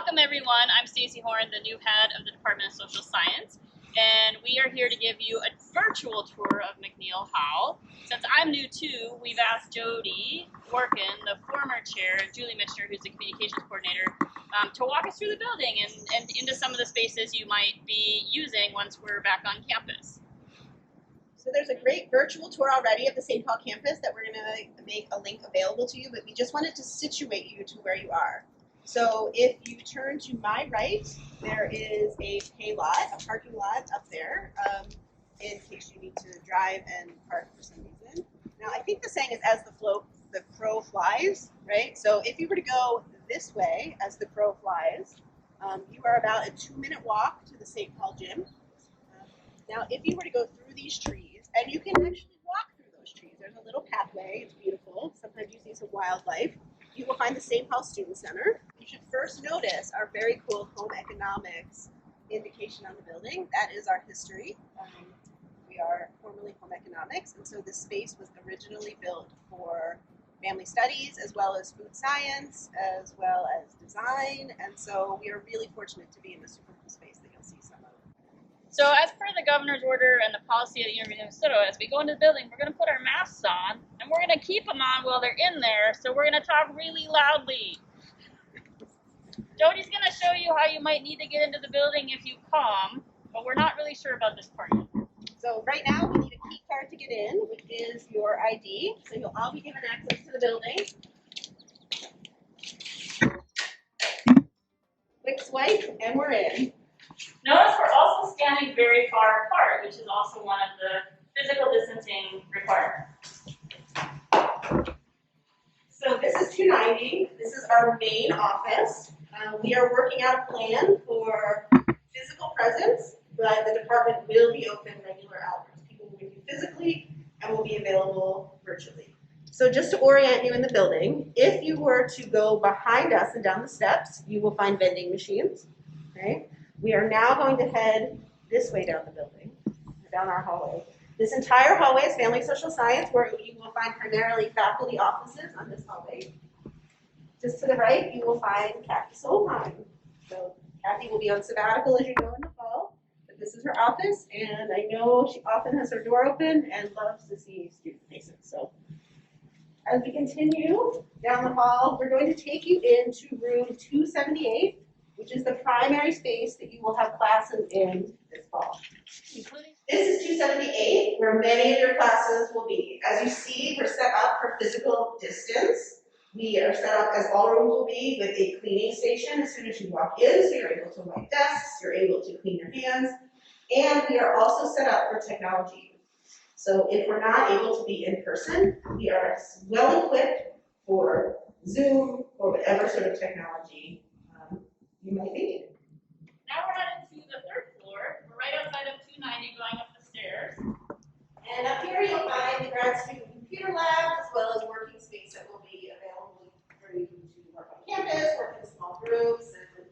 Welcome everyone, I'm Stacy Horn, the new head of the Department of Social Science, and we are here to give you a virtual tour of McNeal Hall. Since I'm new too, we've asked Jody Workin, the former chair, and Julie Mitchner, who's the communications coordinator, to walk us through the building and into some of the spaces you might be using once we're back on campus. So there's a great virtual tour already of the St. Paul campus that we're going to make a link available to you, but we just wanted to situate you to where you are. So if you turn to my right, there is a pay lot, a parking lot up there, in case you need to drive and park for some reason. Now I think the saying is as the crow flies, right? So if you were to go this way as the crow flies, you are about a 2-minute walk to the St. Paul gym. Now if you were to go through these trees, and you can actually walk through those trees, there's a little pathway, it's beautiful, sometimes you see some wildlife. You will find the St. Paul Student Center. You should first notice our very cool home economics indication on the building. That is our history. We are formerly home economics, and so this space was originally built for family studies, as well as food science, as well as design, and so we are really fortunate to be in this super cool space that you'll see some of. So as per the governor's order and the policy of the University of Minnesota, as we go into the building, we're going to put our masks on, and we're going to keep them on while they're in there, so we're going to talk really loudly. Jody's going to show you how you might need to get into the building if you come, but we're not really sure about this part yet. So right now we need a key card to get in, which is your ID, so you'll all be given access to the building. Quick swipe, and we're in. Notice we're also standing very far apart, which is also one of the physical distancing requirements. So this is 290. This is our main office. We are working out a plan for physical presence, but the department will be open regular hours. People will meet you physically and will be available virtually. So just to orient you in the building, if you were to go behind us and down the steps, you will find vending machines. Okay? We are now going to head this way down the building, down our hallway. This entire hallway is Family Social Science, where you will find primarily faculty offices on this hallway. Just to the right, you will find Kathy Solheim. So Kathy will be on sabbatical, as you know, in the fall, but this is her office, and I know she often has her door open and loves to see student faces. So as we continue down the hall, we're going to take you into room 278. Which is the primary space that you will have classes in this fall. This is 278, where many of your classes will be. As you see, we're set up for physical distance. We are set up as all rooms will be with a cleaning station as soon as you walk in, so you're able to wipe desks, you're able to clean your hands, and we are also set up for technology. So if we're not able to be in person, we are well equipped for Zoom or whatever sort of technology you might need. Now we're headed to the 3rd floor. We're right outside of 290 going up the stairs. And up here you'll find the grad student computer lab as well as working space that will be available for you to work on campus, work in small groups, and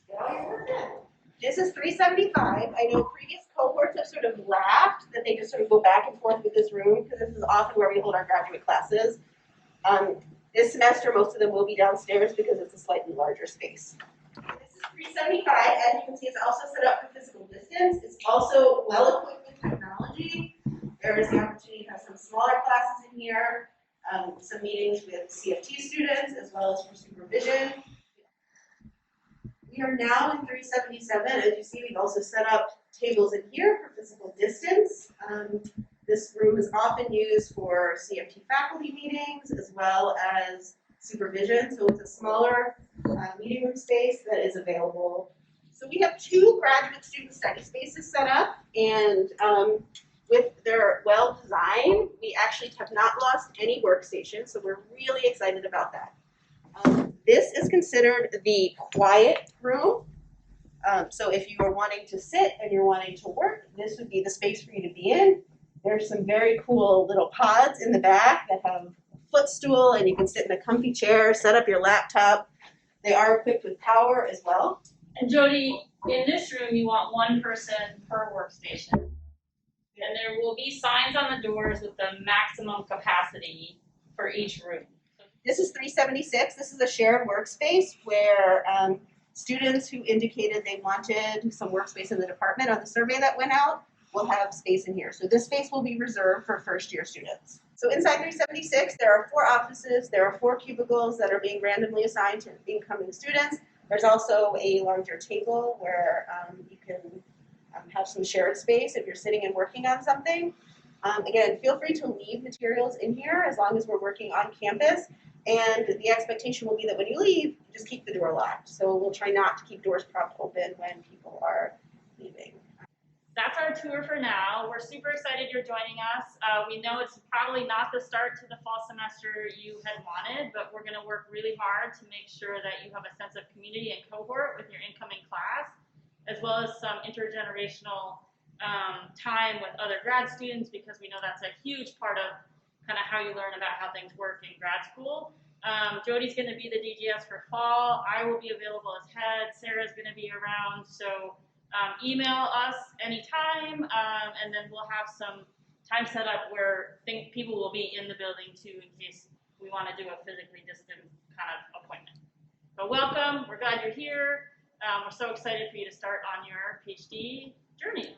get all your work done. This is 375. I know previous cohorts have sort of laughed that they just sort of go back and forth with this room because this is often where we hold our graduate classes. This semester, most of them will be downstairs because it's a slightly larger space. This is 375. As you can see, it's also set up for physical distance. It's also well equipped with technology. There is the opportunity to have some smaller classes in here, some meetings with CFT students, as well as for supervision. We are now in 377. As you see, we've also set up tables in here for physical distance. This room is often used for CFT faculty meetings as well as supervision, so it's a smaller meeting room space that is available. So we have 2 graduate student study spaces set up, and with their well design, we actually have not lost any workstations, so we're really excited about that. This is considered the quiet room. So if you are wanting to sit and you're wanting to work, this would be the space for you to be in. There's some very cool little pods in the back that have a footstool, and you can sit in a comfy chair, set up your laptop. They are equipped with power as well. And Jody, in this room, you want 1 person per workstation. And there will be signs on the doors with the maximum capacity for each room. This is 376. This is a shared workspace where students who indicated they wanted some workspace in the department on the survey that went out will have space in here. So this space will be reserved for first-year students. So inside 376, there are 4 offices. There are 4 cubicles that are being randomly assigned to incoming students. There's also a larger table where you can have some shared space if you're sitting and working on something. Again, feel free to leave materials in here as long as we're working on campus. And the expectation will be that when you leave, you just keep the door locked. So we'll try not to keep doors propped open when people are leaving. That's our tour for now. We're super excited you're joining us. We know it's probably not the start to the fall semester you had wanted, but we're going to work really hard to make sure that you have a sense of community and cohort with your incoming class, as well as some intergenerational time with other grad students, because we know that's a huge part of kind of how you learn about how things work in grad school. Jody's going to be the DGS for fall. I will be available as head. Sarah's going to be around. So email us anytime, and then we'll have some time set up where people will be in the building too, in case we want to do a physically distant kind of appointment. But welcome. We're glad you're here. We're so excited for you to start on your PhD journey.